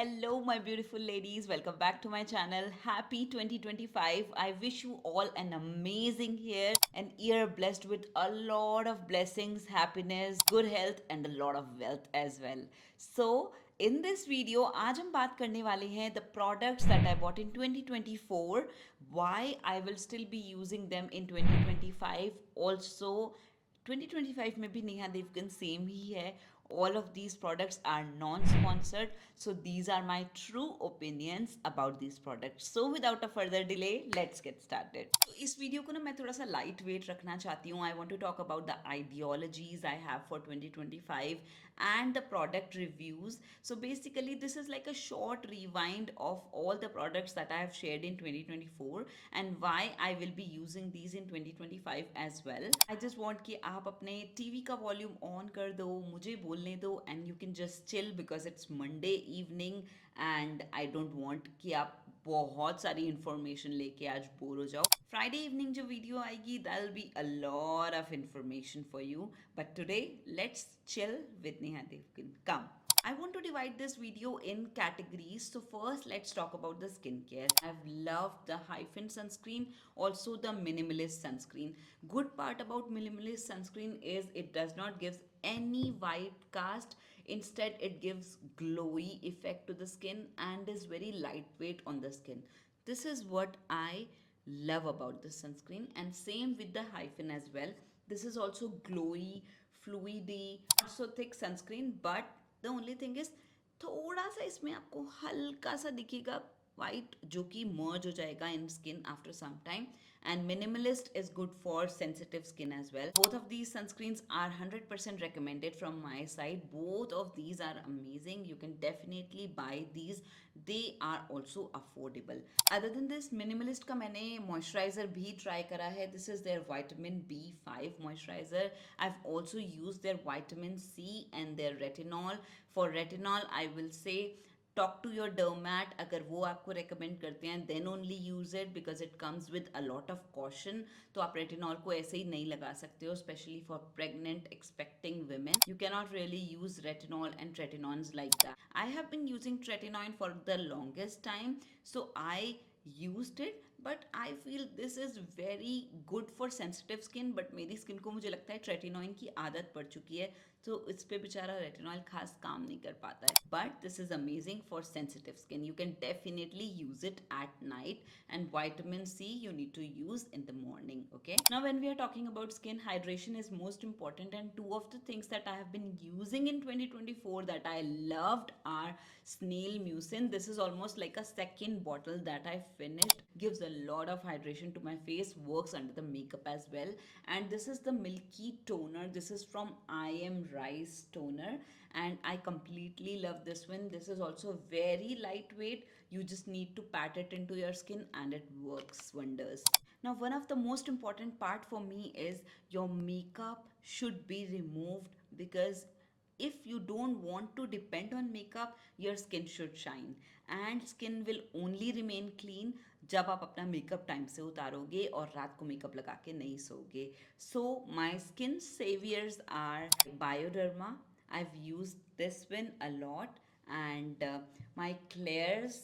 Hello, my beautiful ladies. Welcome back to my channel. Happy 2025. I wish you all an amazing year, an year blessed with a lot of blessings, happiness, good health, and a lot of wealth as well. So, in this video, आज हम बात करने वाले हैं the products that I bought in 2024, why I will still be using them in 2025. Also, 2025 में भी Neha Devgan same ही है. All of these products are non-sponsored, so these are my true opinions about these products. So without a further delay, let's get started. तो इस video को ना मैं थोड़ा सा लाइट वेट रखना चाहती हूँ. I want to talk about the ideologies I have for 2025 and the product reviews. So basically this is like a short rewind of all the products that I have shared in 2024 and why I will be using these in 2025 as well. I just want कि आप अपने TV का volume on कर दो, मुझे बोलने दो, and you can just chill because it's Monday evening and I don't want कि आप बहुत सारी इंफॉर्मेशन लेके आज बोर हो जाओ. फ्राइडे इवनिंग जो वीडियो आएगी that will be a lot of information for you, but today let's chill with Neha Devgan. Come. I want to divide this video in categories. So first, let's talk about the skincare. I've loved the Hyphen sunscreen, also the minimalist sunscreen. Good part about minimalist sunscreen is it does not give any white cast. Instead, it gives glowy effect to the skin and is very lightweight on the skin. This is what I love about this sunscreen, and same with the Hyphen as well. This is also glowy, fluidy, not so thick sunscreen, but the only thing is थोड़ा सा इसमें आपको हल्का सा दिखेगा white जो कि merge हो जाएगा in skin after some time. And minimalist is good for sensitive skin as well. Both of these sunscreens are 100% recommended from my side. Both of these are amazing. You can definitely buy these. They are also affordable. Other than this, minimalist का मैंने moisturizer भी try करा है. This is their vitamin B5 moisturizer. I've also used their vitamin C and their retinol. For retinol, I will say talk to your dermat. अगर वो आपको recommend करते हैं then only use it because it comes with a lot of caution. तो आप retinol को ऐसे ही नहीं लगा सकते हो, especially for pregnant expecting women. You cannot really use retinol and tretinoins like that. I have been using tretinoin for the longest time, so I used it, but I feel this is very good for sensitive skin. But मेरी skin को मुझे लगता है tretinoin की आदत पड़ चुकी है, तो इस पे बेचारा रेटिनॉल खास काम नहीं कर पाता है. But this is amazing for sensitive skin. You can definitely use it at night, and vitamin C you need to use in the morning. Okay, now when we are talking about skin, hydration is most important, and two of the things that I have been using in 2024 that I loved are snail mucin. This is almost like a second bottle that I finished. Gives a lot of hydration to my face, works under the makeup as well. And this is the milky toner. This is from I Am Rice toner, and I completely love this one. This is also very lightweight. You just need to pat it into your skin and it works wonders. Now, one of the most important part for me is your makeup should be removed, because if you don't want to depend on makeup, your skin should shine, and skin will only remain clean जब आप अपना makeup time से उतारोगे और रात को makeup लगा के नहीं सोओगे. So my skin saviours are Bioderma. I've used this one a lot, and my Claire's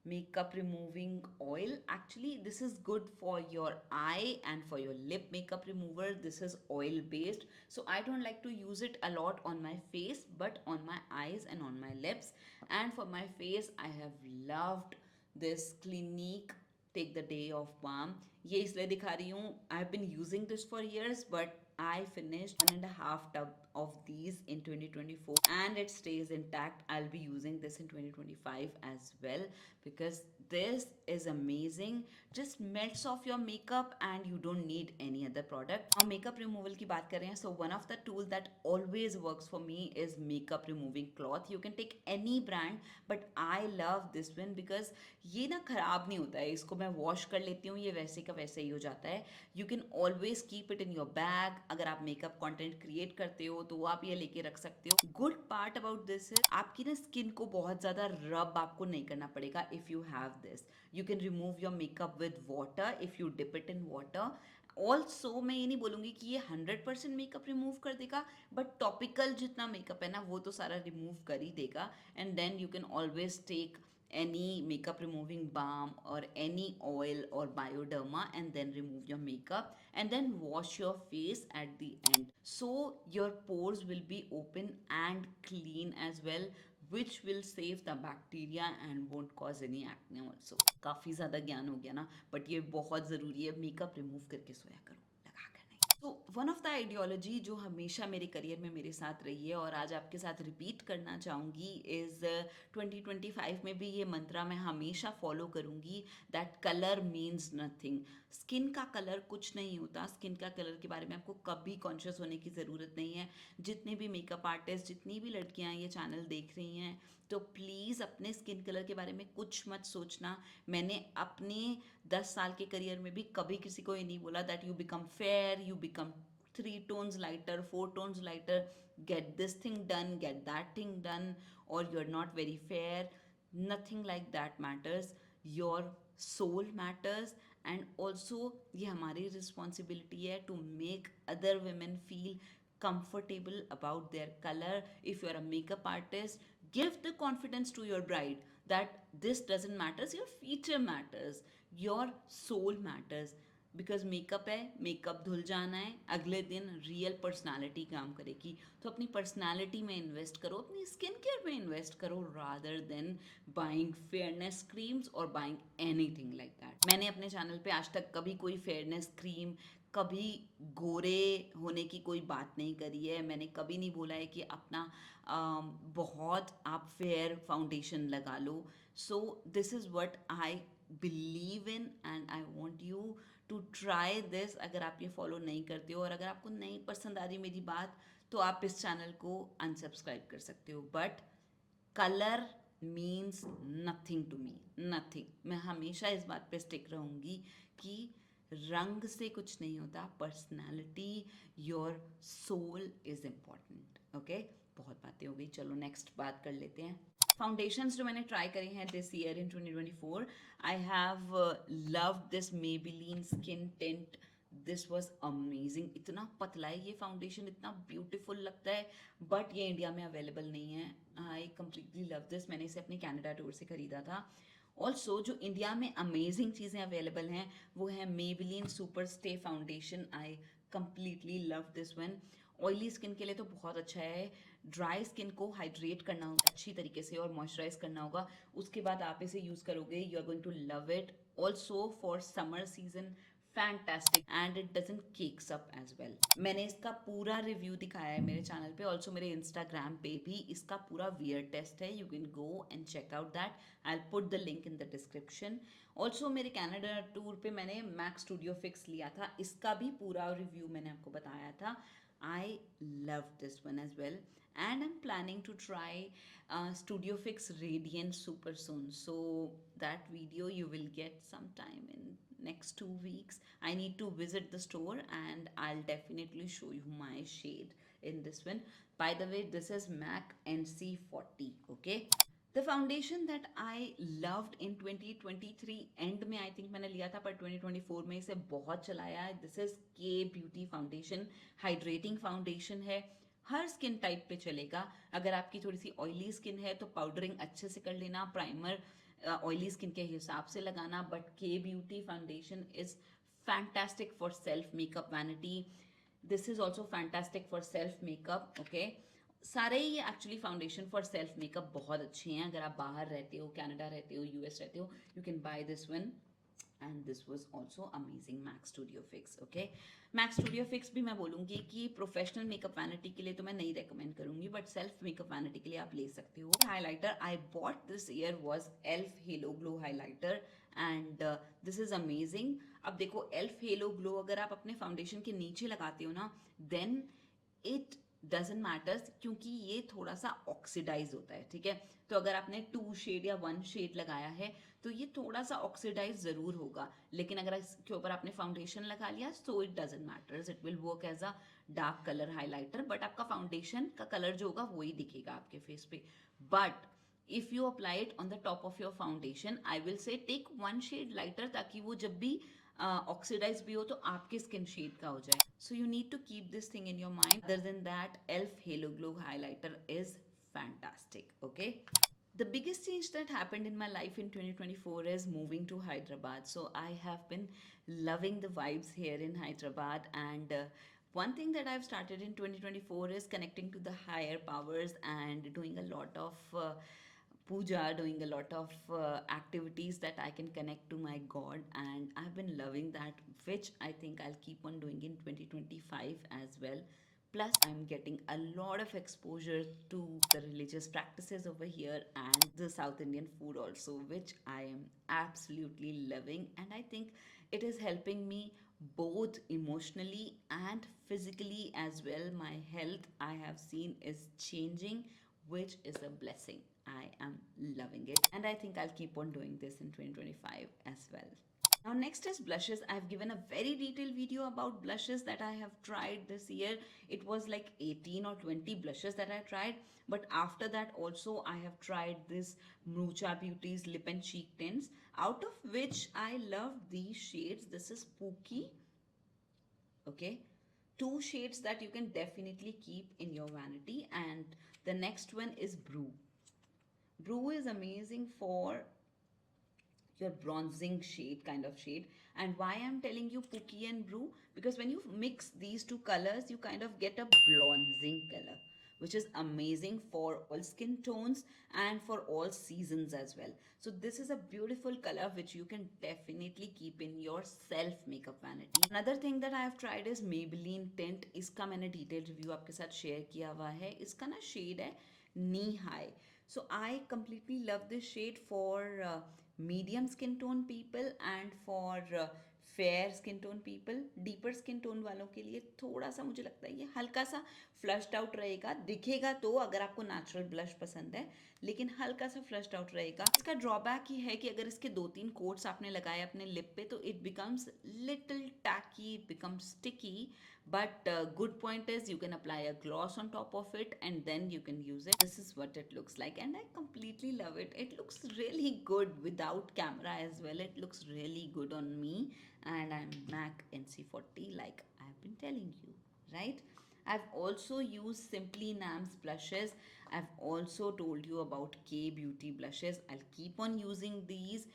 makeup removing oil. Actually, this is good for your eye and for your lip makeup remover. This is oil based, so I don't like to use it a lot on my face, but on my eyes and on my lips. And for my face, I have loved this Clinique Take the Day of Balm. ये इसलिए दिखा रही हूँ, I have been using this for years, but I finished 1.5 tub of these in 2024 and it stays intact. I'll be using this in 2025 as well, because this is amazing. Just melts off your makeup and you don't need any other product. Now makeup removal की बात कर रहे हैं, so one of the tools that always works for me is makeup removing cloth. You can take any brand, but I love this one because ये ना खराब नहीं होता है. इसको मैं वॉश कर लेती हूँ, ये वैसे का वैसे ही हो जाता है. You can always keep it in your bag. अगर आप मेकअप कंटेंट क्रिएट करते हो तो आप ये लेके रख सकते हो. गुड पार्ट अबाउट दिस है आपकी ना स्किन को बहुत ज़्यादा रब आपको नहीं करना पड़ेगा. If you have this, you can remove your makeup with water if you dip it in water. Also मैं ये नहीं बोलूँगी कि ये 100% मेकअप रिमूव कर देगा, बट टॉपिकल जितना मेकअप है ना वो तो सारा रिमूव कर ही देगा. And then you can always take any makeup removing balm or any oil or bioderma and then remove your makeup and then wash your face at the end, so your pores will be open and clean as well, which will save the bacteria and won't cause any acne also. काफ़ी ज़्यादा ज्ञान हो गया ना, but ये बहुत ज़रूरी है, मेकअप रिमूव करके सोया करो, लगा कर नहीं. तो वन ऑफ द आइडियोलॉजी जो हमेशा मेरे करियर में मेरे साथ रही है और आज आपके साथ रिपीट करना चाहूँगी इज़ 2025 में भी ये मंत्रा मैं हमेशा फॉलो करूँगी, that colour means nothing. Skin का कलर कुछ नहीं होता. स्किन का कलर के बारे में आपको कभी कॉन्शियस होने की ज़रूरत नहीं है. जितने भी मेकअप आर्टिस्ट, जितनी भी लड़कियां ये चैनल देख रही हैं, तो प्लीज़ अपने स्किन कलर के बारे में कुछ मत सोचना. मैंने अपने 10 साल के करियर में भी कभी किसी को ये नहीं बोला that you become fair, you become 3 tones lighter, 4 tones lighter, get this thing done, get that thing done, or you're not very fair. Nothing like that matters. Your soul matters. And also ये हमारी responsibility है to make other women feel comfortable about their color. If you're a makeup artist, give the confidence to your bride that this doesn't matter, your feature matters, your soul matters. Because makeup है, makeup धुल जाना है, अगले दिन real personality काम करेगी. तो अपनी पर्सनालिटी में इन्वेस्ट करो, अपनी स्किन केयर में इन्वेस्ट करो, rather than buying fairness creams और बाइंग एनीथिंग लाइक दैट. मैंने अपने चैनल पे आज तक कभी कोई फेयरनेस क्रीम, कभी गोरे होने की कोई बात नहीं करी है. मैंने कभी नहीं बोला है कि अपना बहुत आप फेयर फाउंडेशन लगा लो. So this is what I believe in and I want you to try this. अगर आप ये फॉलो नहीं करते हो और अगर आपको नहीं पसंद आ रही मेरी बात, तो आप इस चैनल को अनसब्सक्राइब कर सकते हो. But colour means nothing to me, nothing. मैं हमेशा इस बात पे स्टिक रहूँगी कि रंग से कुछ नहीं होता, personality, your soul is important. Okay, बहुत बातें हो गई, चलो नेक्स्ट बात कर लेते हैं. फाउंडेशंस जो मैंने ट्राई करी हैं this year in 2024, I have loved this Maybelline skin tint. This was amazing. इतना पतला है ये फाउंडेशन, इतना ब्यूटीफुल लगता है, बट ये इंडिया में अवेलेबल नहीं है. I completely love this. मैंने इसे अपने कैनेडा टूर से खरीदा था. ऑल्सो जो इंडिया में अमेजिंग चीज़ें अवेलेबल हैं वो है Maybelline super stay foundation. I completely love this one. Oily skin के लिए तो बहुत अच्छा है. ड्राई स्किन को हाइड्रेट करना होगा अच्छी तरीके से और मॉइस्चराइज करना होगा, उसके बाद आप इसे यूज़ करोगे, you are going to love it. Also for summer season, fantastic and it doesn't cakes up as well. मैंने इसका पूरा रिव्यू दिखाया है मेरे चैनल पे, ऑल्सो मेरे इंस्टाग्राम पे भी इसका पूरा वियर टेस्ट है. You can go and check out that. I will put the link in the description. Also मेरे कैनेडा टूर पे मैंने मैक स्टूडियो फिक्स लिया था, इसका भी पूरा रिव्यू मैंने आपको बताया था. I love this one as well, and I'm planning to try Studio Fix Radiant super soon. So that video you will get sometime in next 2 weeks. I need to visit the store and I'll definitely show you my shade in this one. By the way, this is MAC NC40. Okay. The foundation that I loved in 2023 and में I think मैंने लिया था, पर 2024 में इसे बहुत चलाया है. दिस इज के ब्यूटी फाउंडेशन. हाइड्रेटिंग फाउंडेशन है, हर स्किन टाइप पे चलेगा. अगर आपकी थोड़ी सी ऑयली स्किन है तो पाउडरिंग अच्छे से कर लेना, प्राइमर ऑयली स्किन के हिसाब से लगाना. But K beauty foundation is fantastic for self makeup vanity. This is also fantastic for self makeup. Okay, सारे ही actually foundation for self makeup बहुत अच्छे हैं. अगर आप बाहर रहते हो, कनाडा रहते हो, यूएस रहते हो, you can buy this one. And this was also amazing. MAC studio fix. Okay, MAC studio fix भी मैं बोलूँगी कि प्रोफेशनल मेकअप वैनिटी के लिए तो मैं नहीं रेकमेंड करूँगी, बट सेल्फ मेकअप वैनिटी के लिए आप ले सकते हो. Highlighter I bought this year was elf Halo glow highlighter and this is amazing. अब देखो, एल्फ हेलो ग्लो अगर आप अपने फाउंडेशन के नीचे लगाते हो ना, देन इट डजेंट मैटर्स, क्योंकि ये थोड़ा सा ऑक्सीडाइज होता है. ठीक है, तो अगर आपने 2 शेड या 1 शेड लगाया है तो ये थोड़ा सा ऑक्सीडाइज जरूर होगा. लेकिन अगर इसके ऊपर आपने फाउंडेशन लगा लिया, so it doesn't matters, it will work as a dark colour highlighter. But आपका फाउंडेशन का कलर जो होगा वही दिखेगा आपके फेस पे. But if you apply it on the top of your foundation, I will say take 1 shade lighter, ताकि वो जब भी ऑक्सीडाइज भी हो तो आपके स्किन शेड का हो जाए. So you need to keep this thing in your mind. Other than that, ELF Halo Glow highlighter is fantastic. Okay, the biggest change that happened in my life in 2024 is moving to Hyderabad. So I have been loving the vibes here in Hyderabad, and one thing that I've started in 2024 is connecting to the higher powers and doing a lot of puja, doing a lot of activities that I can connect to my God, and I've been loving that, which I think I'll keep on doing in 2025 as well. Plus, I'm getting a lot of exposure to the religious practices over here and the South Indian food also, which I am absolutely loving. And I think it is helping me both emotionally and physically as well. My health, I have seen, is changing, which is a blessing. I am loving it. And I think I'll keep on doing this in 2025 as well. Now, next is blushes. I've given a very detailed video about blushes that I have tried this year. It was like 18 or 20 blushes that I tried. But after that, also, I have tried this Mrucha Beauty's lip and cheek tints, out of which I love these shades. This is Pookie. Okay. Two shades that you can definitely keep in your vanity. And the next one is Brew. Brew is amazing for your bronzing shade, kind of shade. And why I'm telling you Pookie and Brew, because when you mix these two colors, you kind of get a bronzing color, which is amazing for all skin tones and for all seasons as well. So this is a beautiful color which you can definitely keep in your self makeup vanity. Another thing that I have tried is Maybelline tint. इसका मैंने detailed review आपके साथ share किया हुआ है. इसका ना shade है knee high. So I completely love this shade for medium skin tone people and for fair skin tone people. Deeper skin tone वालों के लिए थोड़ा सा मुझे लगता है ये हल्का सा फ्लश्ड आउट रहेगा. दिखेगा तो अगर आपको नेचुरल ब्लश पसंद है, लेकिन हल्का सा फ्लश्ड आउट रहेगा. इसका ड्रॉबैक ये है कि अगर इसके 2-3 कोट्स आपने लगाए अपने लिप पे तो it becomes little tacky, it becomes sticky. But good point is you can apply a gloss on top of it and then you can use it. This is what it looks like and I completely love it. It looks really good without camera as well. It looks really good on me, and I'm MAC NC40 like I've been telling you, right? I've also used Simply Nam's blushes. I've also told you about K Beauty blushes. I'll keep on using these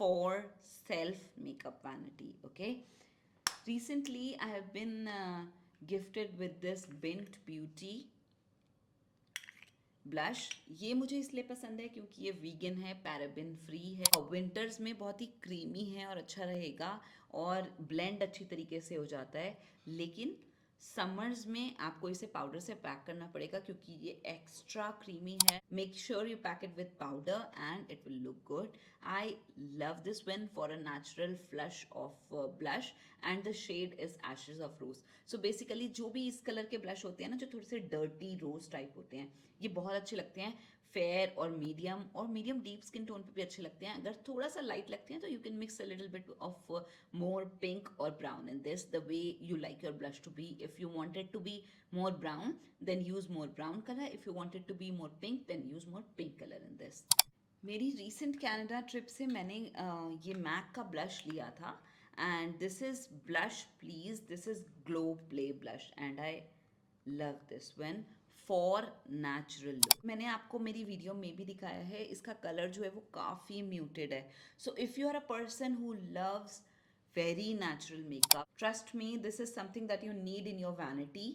for self makeup vanity. Okay, recently I have been gifted with this Bint Beauty blush. ये मुझे इसलिए पसंद है क्योंकि ये vegan है, paraben free है, winters में बहुत ही क्रीमी है और अच्छा रहेगा और ब्लेंड अच्छी तरीके से हो जाता है. लेकिन समर्स में आपको इसे पाउडर से पैक करना पड़ेगा क्योंकि ये एक्स्ट्रा क्रीमी है. Make sure you pack it with powder and it will look good. I love this one for a natural flush of blush and the shade is ashes of rose. So basically जो भी इस colour के blush होते हैं ना, जो थोड़े से डर्टी रोज टाइप होते हैं, ये बहुत अच्छे लगते हैं फेयर और मीडियम डीप स्किन टोन पे भी अच्छे लगते हैं. अगर थोड़ा सा लाइट लगते हैं तो you can mix a little bit of more pink और brown in this, the way you like your blush to be. If you wanted to be more brown then use more brown colour. If you wanted to be more pink then use more pink colour in this. मेरी recent Canada trip से मैंने ये MAC का blush लिया था and this is blush please. This is glow play blush and I love this one for natural look. मैंने आपको मेरी वीडियो में भी दिखाया है, इसका कलर जो है वो काफ़ी म्यूटेड है. So if you are a person who loves very natural makeup, trust me, this is something that you need in your vanity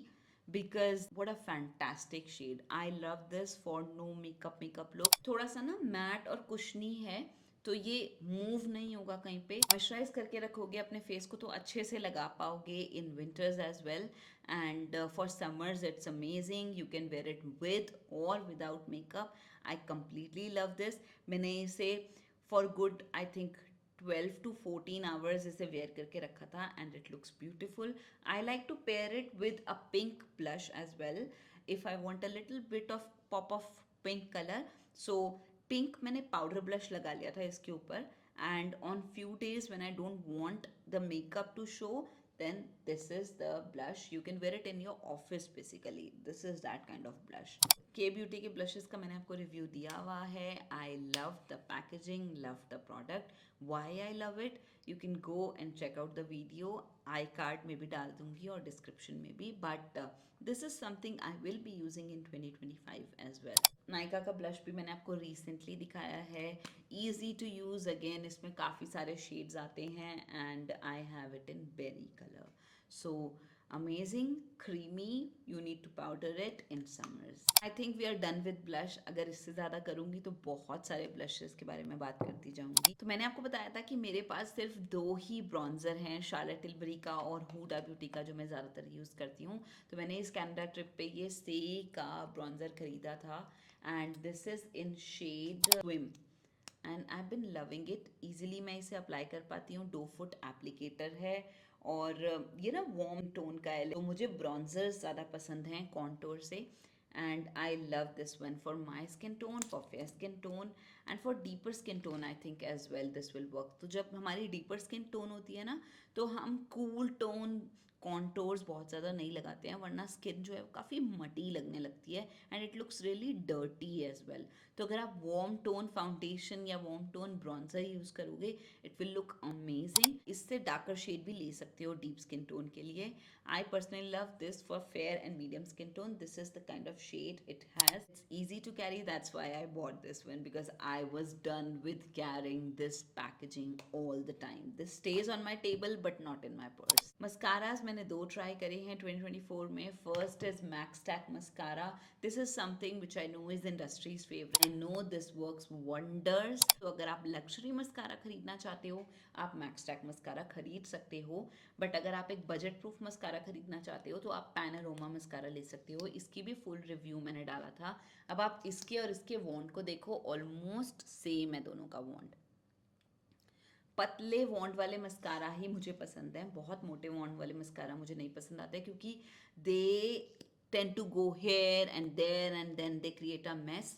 because what a fantastic shade. I love this for no makeup look. थोड़ा सा ना mat और कुशनी है तो ये move नहीं होगा कहीं पे. मॉइस्चराइज करके रखोगे अपने फेस को तो अच्छे से लगा पाओगे in winters as well and for summers it's amazing. You can wear it with और without makeup. I completely love this. मैंने इसे for good I think 12 to 14 hours इसे वेयर करके रखा था and it looks beautiful. I like to pair it with a pink blush as well if I want a little bit of pop of pink colour. So pink मैंने powder blush लगा लिया था इसके ऊपर and on few days when I don't want the makeup to show then this is the blush. You can wear it in your office basically. This is that kind of blush. K Beauty के blushes का मैंने आपको review दिया हुआ है. I love the packaging. packaging, love the product. Why I love it, you can go and check out the video. I card में भी डाल दूंगी और डिस्क्रिप्शन में भी. But this is something I will be using in 2025 as well. Nykaa का blush भी मैंने आपको रिसेंटली दिखाया है. ईजी टू यूज, अगेन इसमें काफ़ी सारे शेड्स आते हैं and I have it in berry colour. So amazing, creamy. You need to powder it in summers. I think we are done with blush. अगर इससे ज़्यादा करूँगी तो बहुत सारे blushes के बारे में बात करती जाऊँगी. तो मैंने आपको बताया था कि मेरे पास सिर्फ 2 ही ब्रॉन्जर हैं, शार्लेट टिलबरी का और हुडा ब्यूटी का, जो मैं ज़्यादातर यूज़ करती हूँ. तो मैंने इस कनाडा ट्रिप पे ये स्टे का ब्रॉन्जर खरीदा था and this is in shade swim and I been loving it. Easily मैं इसे अप्लाई कर पाती हूँ. 2 फुट एप्लीकेटर है और ये ना वार्म टोन का है. तो मुझे ब्रॉन्जर्स ज़्यादा पसंद हैं कॉन्टोर से and I love this one for my skin tone, for fair skin tone and for deeper skin tone. I think as well this will work. तो जब हमारी डीपर स्किन टोन होती है ना, तो हम कूल टोन कॉन्टोर्स बहुत ज़्यादा नहीं लगाते हैं, वरना स्किन जो है काफ़ी मटी लगने लगती है and it looks really dirty as well. तो अगर आप वार्म टोन फाउंडेशन या वार्म टोन ब्रॉन्जर यूज़ करोगे, इट विल लुक अमेजिंग. इससे डार्कर शेड भी ले सकते हो डीप स्किन टोन के लिए. I personally love this for fair and medium skin tone. This is the kind of shade it has. It's easy to carry, that's why I bought this one, because I was done with carrying this packaging all the time. This stays on my table but not in my purse. Mascaras मैंने 2 try करे हैं 2024 में. First is max tac mascara. This is something which I know is industry's favourite. I know this works wonders. तो अगर आप luxury mascara खरीदना चाहते हो, आप मैक्स टैक मस्कारा खरीद सकते हो. बट अगर आप एक बजट प्रूफ मस्कारा खरीदना चाहते हो तो आप पैनारोमा मस्कारा ले सकते हो. इसकी भी फुल रिव्यू मैंने डाला था. अब आप इसके और इसके वॉन्ट को देखो, ऑलमोस्ट सेम है दोनों का वॉन्ट. पतले वॉन्ट वाले मस्कारा ही मुझे पसंद हैं. बहुत मोटे वॉन्ट वाले मस्कारा मुझे नहीं पसंद आते क्योंकि they tend to go here and there and then they create a mess.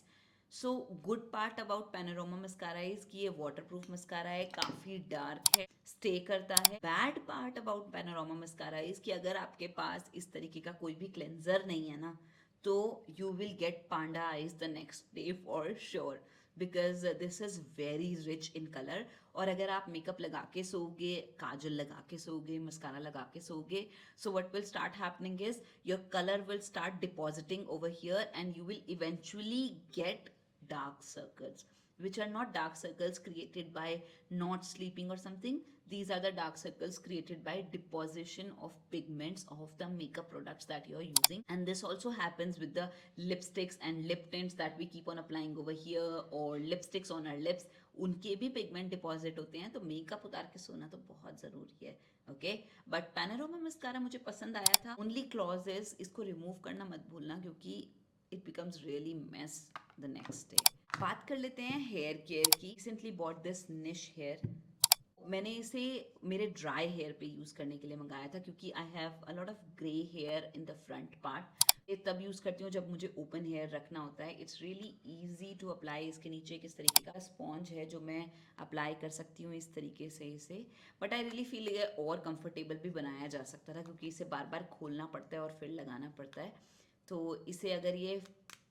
So good part about panorama mascara is कि ये वाटर प्रूफ मस्कारा है, काफ़ी डार्क है, स्टे करता है. Bad part about panorama mascara is कि अगर आपके पास इस तरीके का कोई भी क्लेंजर नहीं है ना, तो you will get Panda eyes the next day for sure, because this is very rich in colour. और अगर आप मेकअप लगा के सोओगे, काजल लगा के सोओगे, मस्कारा लगा के सोओगे, so what will start happening is your colour will start depositing over here and you will eventually get dark circles, which are not dark circles created by not sleeping or something. These are the dark circles created by deposition of pigments of the makeup products that you are using. And this also happens with the lipsticks and lip tints that we keep on applying over here, or lipsticks on our lips. उनके भी pigment deposit होते हैं, तो makeup उतार के सोना तो बहुत ज़रूरी है. ओके, बट पैनोरामा मस्कारा मुझे पसंद आया था. ओनली क्लॉज इज इसको रिमूव करना मत भूलना क्योंकि it becomes really mess the next day. बात कर लेते हैं हेयर केयर की. रिसेंटली बॉट दिस निश हेयर. मैंने इसे मेरे ड्राई हेयर पे यूज़ करने के लिए मंगाया था क्योंकि I have a lot of grey here in the front part. ये तब यूज़ करती हूँ जब मुझे ओपन हेयर रखना होता है. It's really easy to apply. इसके नीचे किस तरीके का स्पॉन्ज है जो मैं अप्लाई कर सकती हूँ इस तरीके से इसे. बट आई रियली फील ये और कंफर्टेबल भी बनाया जा सकता था क्योंकि इसे बार बार खोलना पड़ता है और फिर लगाना पड़ता है. तो इसे अगर ये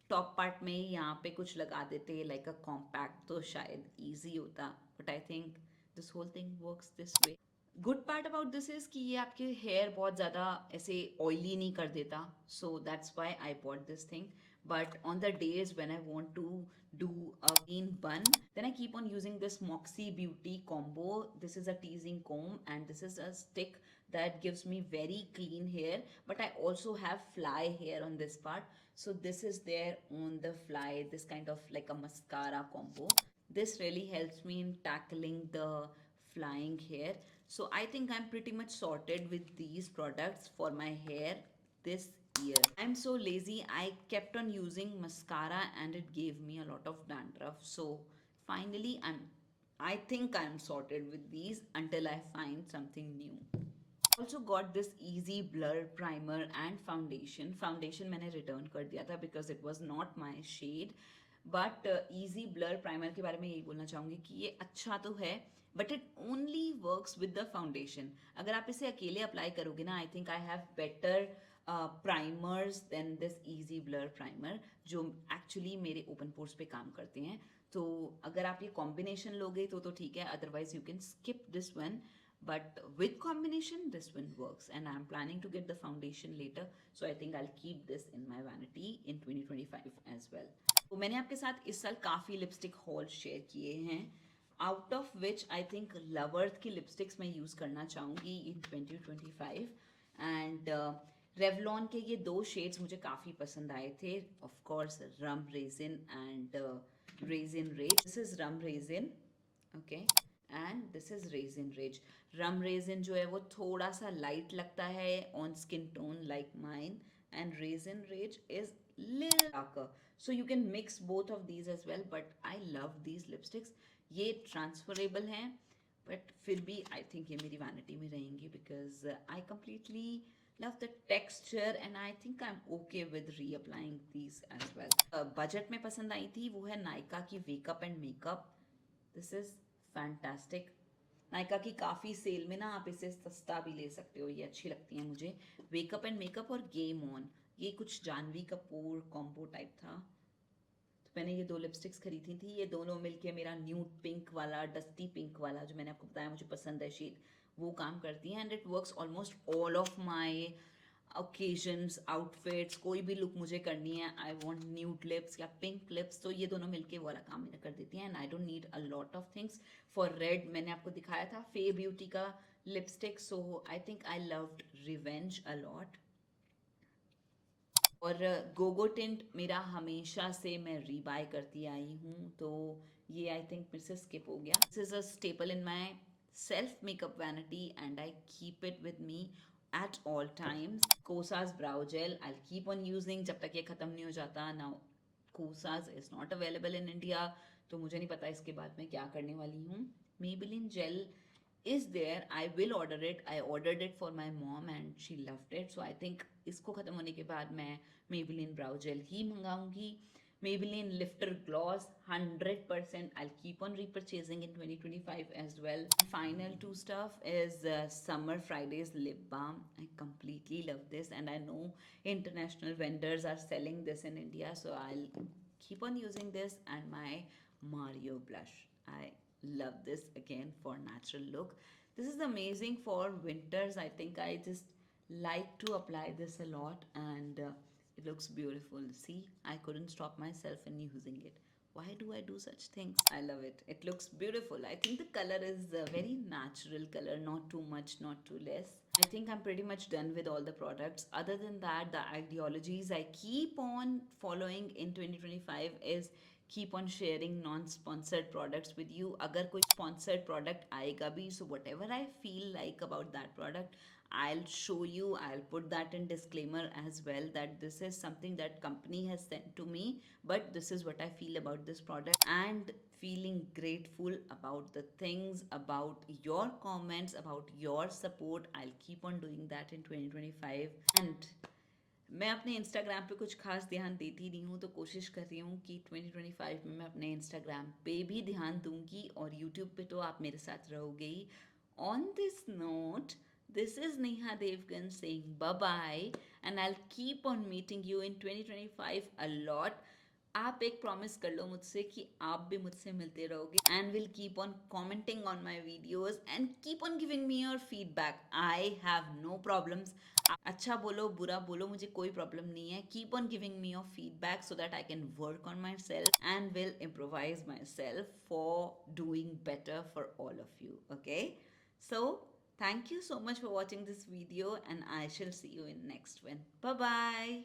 टॉप पार्ट में यहाँ पे कुछ लगा देते लाइक अ कॉम्पैक्ट तो शायद ईजी होता. But I think this whole thing works this way. Good part about this is कि ये आपके हेयर बहुत ज़्यादा ऐसे ऑयली नहीं कर देता. So that's why I bought this thing. But on the days when I want to do a clean bun, then I keep on using this Moxie Beauty combo. This is a teasing comb and this is a stick that gives me very clean hair, but I also have fly hair on this part. So this is there on the fly, this kind of like a mascara combo. This really helps me in tackling the flying hair. So I think I'm pretty much sorted with these products for my hair this year. I'm so lazy. I kept on using mascara and it gave me a lot of dandruff. So finally I think I'm sorted with these until I find something new. Also got this easy blur primer and foundation. Foundation मैंने return कर दिया था because it was not my shade. But easy blur primer के बारे में यही बोलना चाहूँगी कि ये अच्छा तो है but it only works with the foundation. अगर आप इसे अकेले अप्लाई करोगे ना, I think I have better primers than this easy blur primer जो एक्चुअली मेरे ओपन पोर्स पे काम करते हैं. तो अगर आप ये कॉम्बिनेशन लोगे तो ठीक है, otherwise you can skip this one, but with combination this one works, and I'm planning to get the foundation later, so I think I'll keep this in my vanity in 2025 as well. तो मैंने आपके साथ इस साल काफ़ी lipstick hall share किए हैं, out of which I think लवर्थ की लिपस्टिक्स मैं यूज़ करना चाहूँगी इन 2025, एंड रेवलॉन के ये दो शेड्स मुझे काफ़ी पसंद आए थे, of course rum raisin and raisin rage. This is rum raisin, okay, and this is raisin rage. Rum raisin जो है वो थोड़ा सा लाइट लगता है on skin tone like mine, and raisin rage is little darker, so you can mix both of these as well, but I love these lipsticks. ये transferable हैं, but फिर भी आई थिंक ये मेरी वैनिटी में रहेंगी, because I completely love the texture and I think I'm okay with reapplying these as well. Budget में पसंद आई थी वो है नायका की wake up and makeup. This is fantastic. Nykaa की काफ़ी सेल में ना आप इसे सस्ता भी ले सकते हो, ये अच्छी लगती हैं मुझे. वेकअप एंड मेकअप और गेम ऑन, ये कुछ जानवी कपूर कॉम्बो टाइप था, तो मैंने ये दो लिपस्टिक्स खरीदी थी. ये दोनों मिलके मेरा न्यूड पिंक वाला, डस्टी पिंक वाला जो मैंने आपको बताया मुझे पसंद है शेड, वो काम करती हैं, and it works almost all of my occasions, outfits. कोई भी लुक मुझे करनी है, आई वॉन्ट न्यूड लिप्स या पिंक लिप्स, तो ये दोनों मिलके वाला काम मेरा कर देती हैं, and I don't need a lot of things. For red मैंने आपको दिखाया था फे ब्यूटी का lipstick, so I think I loved revenge a lot. और गोगो टिंट मेरा हमेशा से मैं रीबाय करती आई हूँ, तो ये आई थिंक मेरे से स्किप हो गया. This is a staple in my self makeup vanity and I keep it with me at all times. Kosas brow gel I keep on using जब तक ये ख़त्म नहीं हो जाता. Now Kosas is not available in India, तो मुझे नहीं पता इसके बाद मैं क्या करने वाली हूँ. Maybelline gel is there, I will order it. I ordered it for my mom and she loved it, so I think इसको ख़त्म होने के बाद मैं Maybelline brow gel he मंगाऊंगी. Maybelline lifter gloss 100% I'll keep on repurchasing in 2025 as well. Final two stuff is Summer Fridays lip balm. I completely love this and I know international vendors are selling this in India, so I'll keep on using this. And my Mario blush, I love this again for natural look. This is amazing for winters. I think I just like to apply this a lot, and it looks beautiful. See, I couldn't stop myself in using it. Why do I do such things? I love it. It looks beautiful. I think the color is a very natural color, not too much, not too less. I think I'm pretty much done with all the products. Other than that, the ideologies I keep on following in 2025 is keep on sharing non-sponsored products with you. अगर कोई sponsored product आएगा भी, so whatever I feel like about that product, I'll show you. I'll put that in disclaimer as well, that this is something that company has sent to me, but this is what I feel about this product, and feeling grateful about the things, about your comments, about your support. I'll keep on doing that in 2025. And मैं अपने Instagram पे कुछ खास ध्यान देती नहीं हूँ, तो कोशिश कर रही हूँ कि 2025 में मैं अपने इंस्टाग्राम पे भी ध्यान दूंगी, और यूट्यूब पे तो आप मेरे साथ रहोगे ही. On this note, this is Neha Devgan saying bye-bye, and I'll keep on meeting you in 2025 a lot. आप एक प्रॉमिस कर लो मुझसे कि आप भी मुझसे मिलते रहोगे, and will keep on commenting on my videos and keep on giving me your feedback. I have no problems. अच्छा बोलो, बुरा बोलो, मुझे कोई प्रॉब्लम नहीं है. Keep on giving me your feedback so that I can work on my self and will improvise my self for doing better for all of you. Okay, so thank you so much for watching this video, and I shall see you in next one. Bye bye.